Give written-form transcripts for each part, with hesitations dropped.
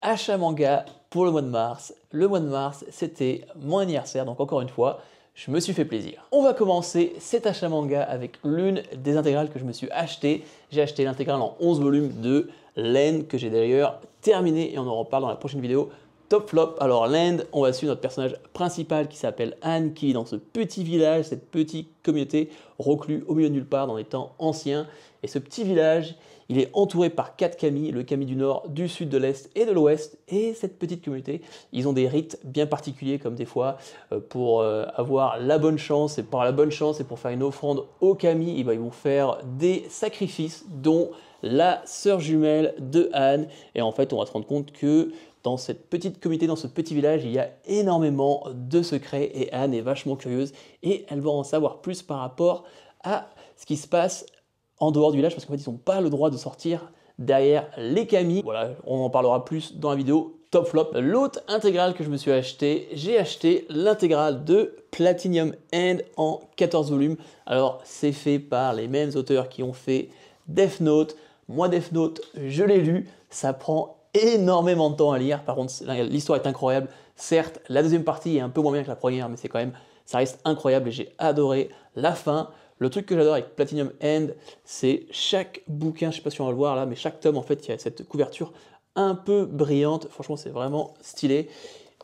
Achat manga pour le mois de mars. Le mois de mars, c'était mon anniversaire, donc encore une fois, je me suis fait plaisir. On va commencer cet achat manga avec l'une des intégrales que je me suis acheté. J'ai acheté l'intégrale en 11 volumes de Land, que j'ai d'ailleurs terminé et on en reparle dans la prochaine vidéo. Top flop. Alors Land, on va suivre notre personnage principal qui s'appelle Anne, qui est dans ce petit village, cette petite communauté reclus au milieu de nulle part dans les temps anciens. Et ce petit village, il est entouré par 4 kami, le kami du nord, du sud, de l'est et de l'ouest. Et cette petite communauté, ils ont des rites bien particuliers, comme des fois pour avoir la bonne chance. Et par la bonne chance et pour faire une offrande au kami, ils vont faire des sacrifices, dont la sœur jumelle de Anne. Et en fait, on va se rendre compte que dans cette petite communauté, dans ce petit village, il y a énormément de secrets et Anne est vachement curieuse et elle va en savoir plus par rapport à ce qui se passe en dehors du village parce qu'en fait, ils n'ont pas le droit de sortir derrière les kami. Voilà, on en parlera plus dans la vidéo top flop. L'autre intégrale que je me suis acheté, j'ai acheté l'intégrale de Platinum End en 14 volumes. Alors, c'est fait par les mêmes auteurs qui ont fait Death Note. Moi, Death Note, je l'ai lu, ça prend énormément de temps à lire. Par contre, l'histoire est incroyable. Certes, la deuxième partie est un peu moins bien que la première, mais c'est quand même, ça reste incroyable et j'ai adoré la fin. Le truc que j'adore avec Platinum End, c'est chaque bouquin, je ne sais pas si on va le voir là, mais chaque tome, en fait, il y a cette couverture un peu brillante. Franchement, c'est vraiment stylé.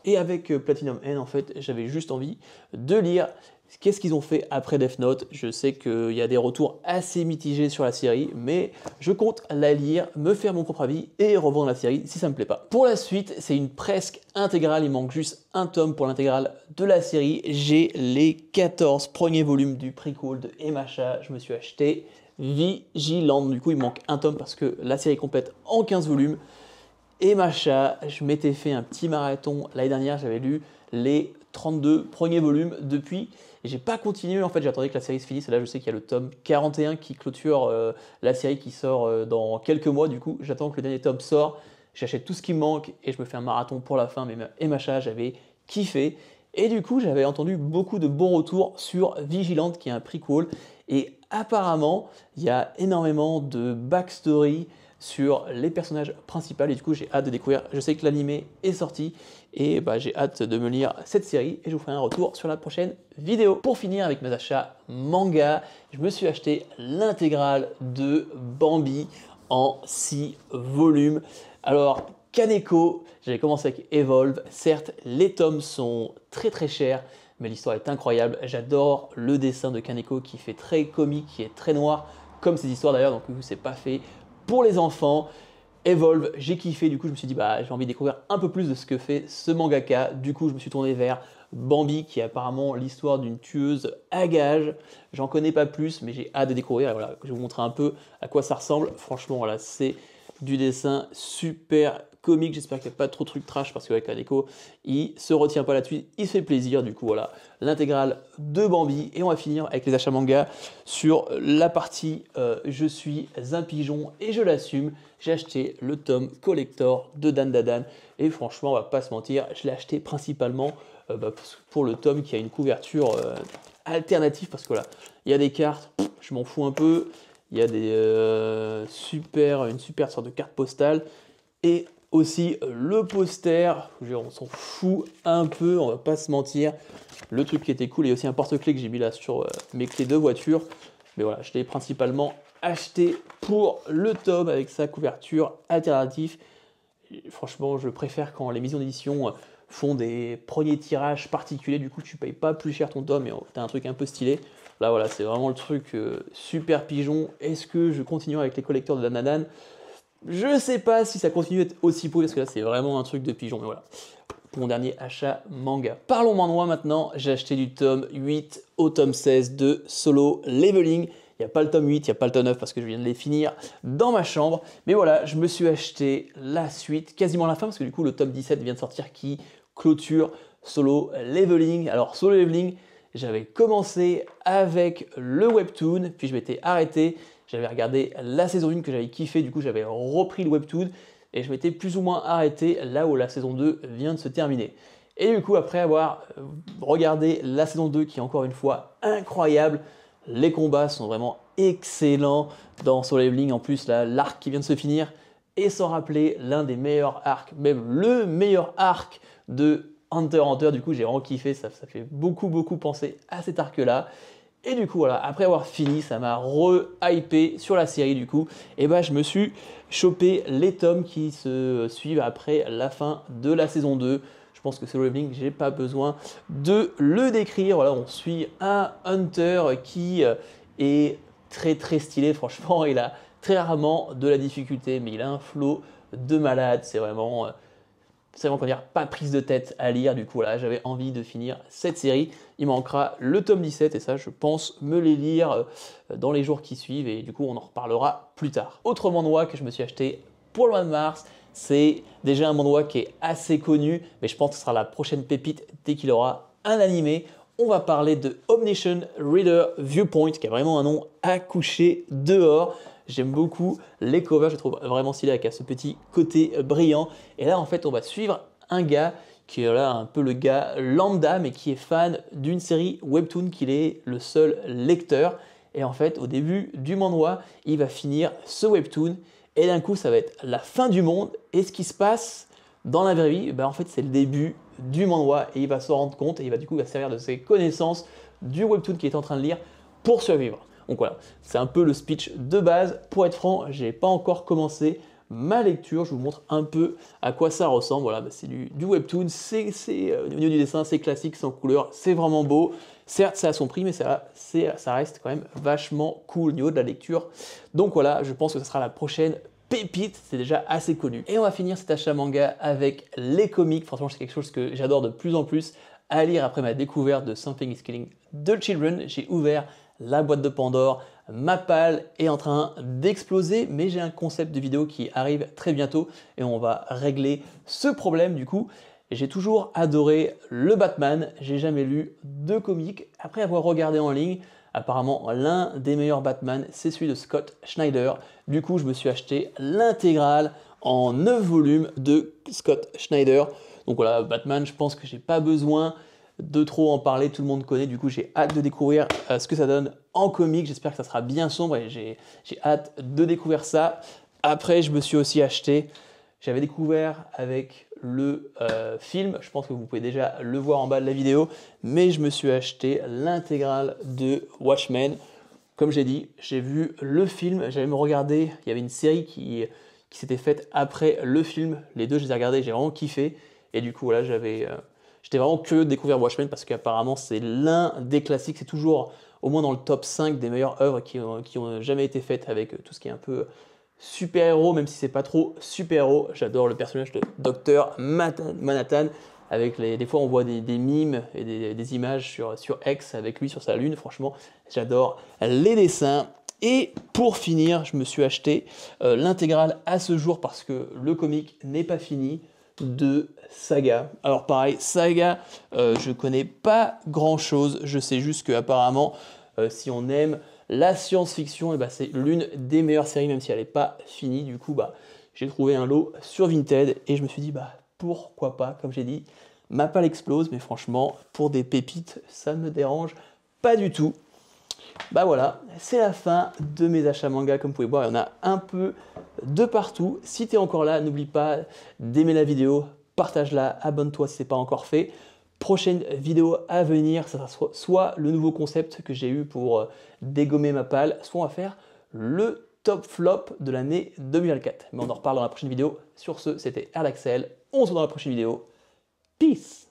Et avec Platinum End, en fait, j'avais juste envie de lire qu'est-ce qu'ils ont fait après Death Note. Je sais qu'il y a des retours assez mitigés sur la série, mais je compte la lire, me faire mon propre avis et revendre la série si ça me plaît pas. Pour la suite, c'est une presque intégrale, il manque juste un tome pour l'intégrale de la série. J'ai les 14 premiers volumes du prequel de MHA, je me suis acheté Vigilant. Du coup, il manque un tome parce que la série est complète en 15 volumes. Et Macha, je m'étais fait un petit marathon l'année dernière, j'avais lu les 32 premiers volumes depuis, et j'ai pas continué, en fait j'attendais que la série se finisse, et là je sais qu'il y a le tome 41 qui clôture la série qui sort dans quelques mois, du coup j'attends que le dernier tome sort, j'achète tout ce qui me manque, et je me fais un marathon pour la fin, mais et Macha, j'avais kiffé, et du coup j'avais entendu beaucoup de bons retours sur Vigilante, qui est un prequel, et apparemment il y a énormément de backstory sur les personnages principaux et du coup j'ai hâte de découvrir. Je sais que l'animé est sorti et j'ai hâte de me lire cette série et je vous ferai un retour sur la prochaine vidéo. Pour finir avec mes achats manga, je me suis acheté l'intégrale de Bambi en 6 volumes. Alors Kaneko, j'avais commencé avec Evolve, certes les tomes sont très chers, mais l'histoire est incroyable. J'adore le dessin de Kaneko qui fait très comique, qui est très noir, comme ces histoires d'ailleurs, donc c'est pas fait pour les enfants. Evolve, j'ai kiffé, du coup je me suis dit j'ai envie de découvrir un peu plus de ce que fait ce mangaka. Du coup je me suis tourné vers Bambi, qui est apparemment l'histoire d'une tueuse à gages. J'en connais pas plus, mais j'ai hâte de découvrir. Et voilà, je vais vous montrer un peu à quoi ça ressemble. Franchement, voilà, c'est du dessin super comique. J'espère qu'il n'y a pas trop de trucs trash parce qu'avec la déco, il se retient pas là-dessus. Il se fait plaisir. Du coup, voilà, l'intégrale de Bambi. Et on va finir avec les achats manga sur la partie je suis un pigeon et je l'assume. J'ai acheté le tome collector de Dan Dadan. Et franchement, on va pas se mentir, je l'ai acheté principalement pour le tome qui a une couverture alternative parce que là, il y a des cartes, je m'en fous un peu. Il y a des une super sorte de carte postale et aussi le poster. On s'en fout un peu, on va pas se mentir. Le truc qui était cool, il y a aussi un porte-clés que j'ai mis là sur mes clés de voiture. Mais voilà, je l'ai principalement acheté pour le tome avec sa couverture alternative. Et franchement, je préfère quand les maisons d'édition font des premiers tirages particuliers. Du coup, tu payes pas plus cher ton tome et tu as un truc un peu stylé. Là, voilà, c'est vraiment le truc super pigeon. Est-ce que je continue avec les collecteurs de Danadan? Je sais pas si ça continue d'être aussi beau parce que là, c'est vraiment un truc de pigeon. Mais voilà, pour mon dernier achat manga. Parlons moi maintenant. J'ai acheté du tome 8 au tome 16 de Solo Leveling. Il n'y a pas le tome 8, il n'y a pas le tome 9 parce que je viens de les finir dans ma chambre. Mais voilà, je me suis acheté la suite, quasiment la fin, parce que du coup, le tome 17 vient de sortir qui clôture Solo Leveling. Alors, Solo Leveling, j'avais commencé avec le webtoon, puis je m'étais arrêté. J'avais regardé la saison 1 que j'avais kiffé, du coup, j'avais repris le webtoon et je m'étais plus ou moins arrêté là où la saison 2 vient de se terminer. Et du coup, après avoir regardé la saison 2 qui est encore une fois incroyable, les combats sont vraiment excellents dans Solo Leveling. En plus, l'arc qui vient de se finir et sans rappeler l'un des meilleurs arcs, même le meilleur arc de Hunter x Hunter. Du coup, j'ai vraiment kiffé, ça fait beaucoup penser à cet arc-là. Et du coup, voilà, après avoir fini, ça m'a re-hypé sur la série du coup. Et bah, je me suis chopé les tomes qui se suivent après la fin de la saison 2. Je pense que Solo Leveling, j'ai pas besoin de le décrire. Voilà, on suit un Hunter qui est très stylé. Franchement, il a très rarement de la difficulté, mais il a un flow de malade. C'est vraiment comment dire, pas prise de tête à lire. Du coup, voilà, j'avais envie de finir cette série. Il manquera le tome 17 et ça, je pense me les lire dans les jours qui suivent et du coup, on en reparlera plus tard. Autre manhwa que je me suis acheté pour le mois de mars, c'est déjà un manhwa qui est assez connu, mais je pense que ce sera la prochaine pépite dès qu'il aura un animé. On va parler de Omniscient Reader Viewpoint, qui a vraiment un nom à coucher dehors. J'aime beaucoup les covers, je les trouve vraiment stylés avec ce petit côté brillant. Et là, en fait, on va suivre un gars qui est là un peu le gars lambda, mais qui est fan d'une série webtoon qu'il est le seul lecteur. Et en fait, au début du manhwa, il va finir ce webtoon. Et d'un coup, ça va être la fin du monde. Et ce qui se passe dans la vraie vie, en fait, c'est le début du manhwa. Et il va s'en rendre compte et il va du coup servir de ses connaissances du webtoon qu'il est en train de lire pour survivre. Donc voilà, c'est un peu le speech de base. Pour être franc, j'ai pas encore commencé ma lecture. Je vous montre un peu à quoi ça ressemble. Voilà, c'est du webtoon. Au niveau du dessin, c'est classique, c'est en couleur, c'est vraiment beau. Certes, ça a son prix, mais ça reste quand même vachement cool au niveau de la lecture. Donc voilà, je pense que ce sera la prochaine pépite, c'est déjà assez connu. Et on va finir cet achat manga avec les comics. Franchement, c'est quelque chose que j'adore de plus en plus à lire après ma découverte de Something is Killing the Children. J'ai ouvert la boîte de Pandore, ma palle est en train d'exploser, mais j'ai un concept de vidéo qui arrive très bientôt et on va régler ce problème du coup. J'ai toujours adoré le Batman, j'ai jamais lu de comics. Après avoir regardé en ligne, apparemment l'un des meilleurs Batman, c'est celui de Scott Schneider. Du coup, je me suis acheté l'intégrale en 9 volumes de Scott Schneider. Donc voilà, Batman, je pense que j'ai pas besoin de trop en parler, tout le monde connaît, du coup j'ai hâte de découvrir ce que ça donne en comics. J'espère que ça sera bien sombre et j'ai hâte de découvrir ça. Après, je me suis aussi acheté, j'avais découvert avec le film, je pense que vous pouvez déjà le voir en bas de la vidéo, mais je me suis acheté l'intégrale de Watchmen. Comme j'ai dit, j'ai vu le film, j'avais me regardé, il y avait une série qui s'était faite après le film, les deux je les ai regardés, j'ai vraiment kiffé, et du coup voilà, j'étais vraiment curieux de découvrir Watchmen parce qu'apparemment c'est l'un des classiques, c'est toujours au moins dans le top 5 des meilleures œuvres qui ont jamais été faites avec tout ce qui est un peu super-héros, même si c'est pas trop super-héros. J'adore le personnage de Dr. Manhattan, avec des fois on voit des mimes et des images sur X avec lui sur sa lune, franchement j'adore les dessins. Et pour finir, je me suis acheté l'intégrale à ce jour parce que le comic n'est pas fini, de Saga. Alors pareil, Saga, je connais pas grand chose, je sais juste que apparemment si on aime la science-fiction, c'est l'une des meilleures séries, même si elle n'est pas finie. Du coup, j'ai trouvé un lot sur Vinted et je me suis dit pourquoi pas, comme j'ai dit, ma palle explose, mais franchement, pour des pépites, ça ne me dérange pas du tout. Voilà, c'est la fin de mes achats manga. Comme vous pouvez voir, il y en a un peu de partout. Si tu es encore là, n'oublie pas d'aimer la vidéo, partage-la, abonne-toi si ce n'est pas encore fait. Prochaine vidéo à venir, ça sera soit le nouveau concept que j'ai eu pour dégommer ma palle, soit on va faire le top flop de l'année 2024. Mais on en reparle dans la prochaine vidéo. Sur ce, c'était Erlaxel. On se voit dans la prochaine vidéo. Peace!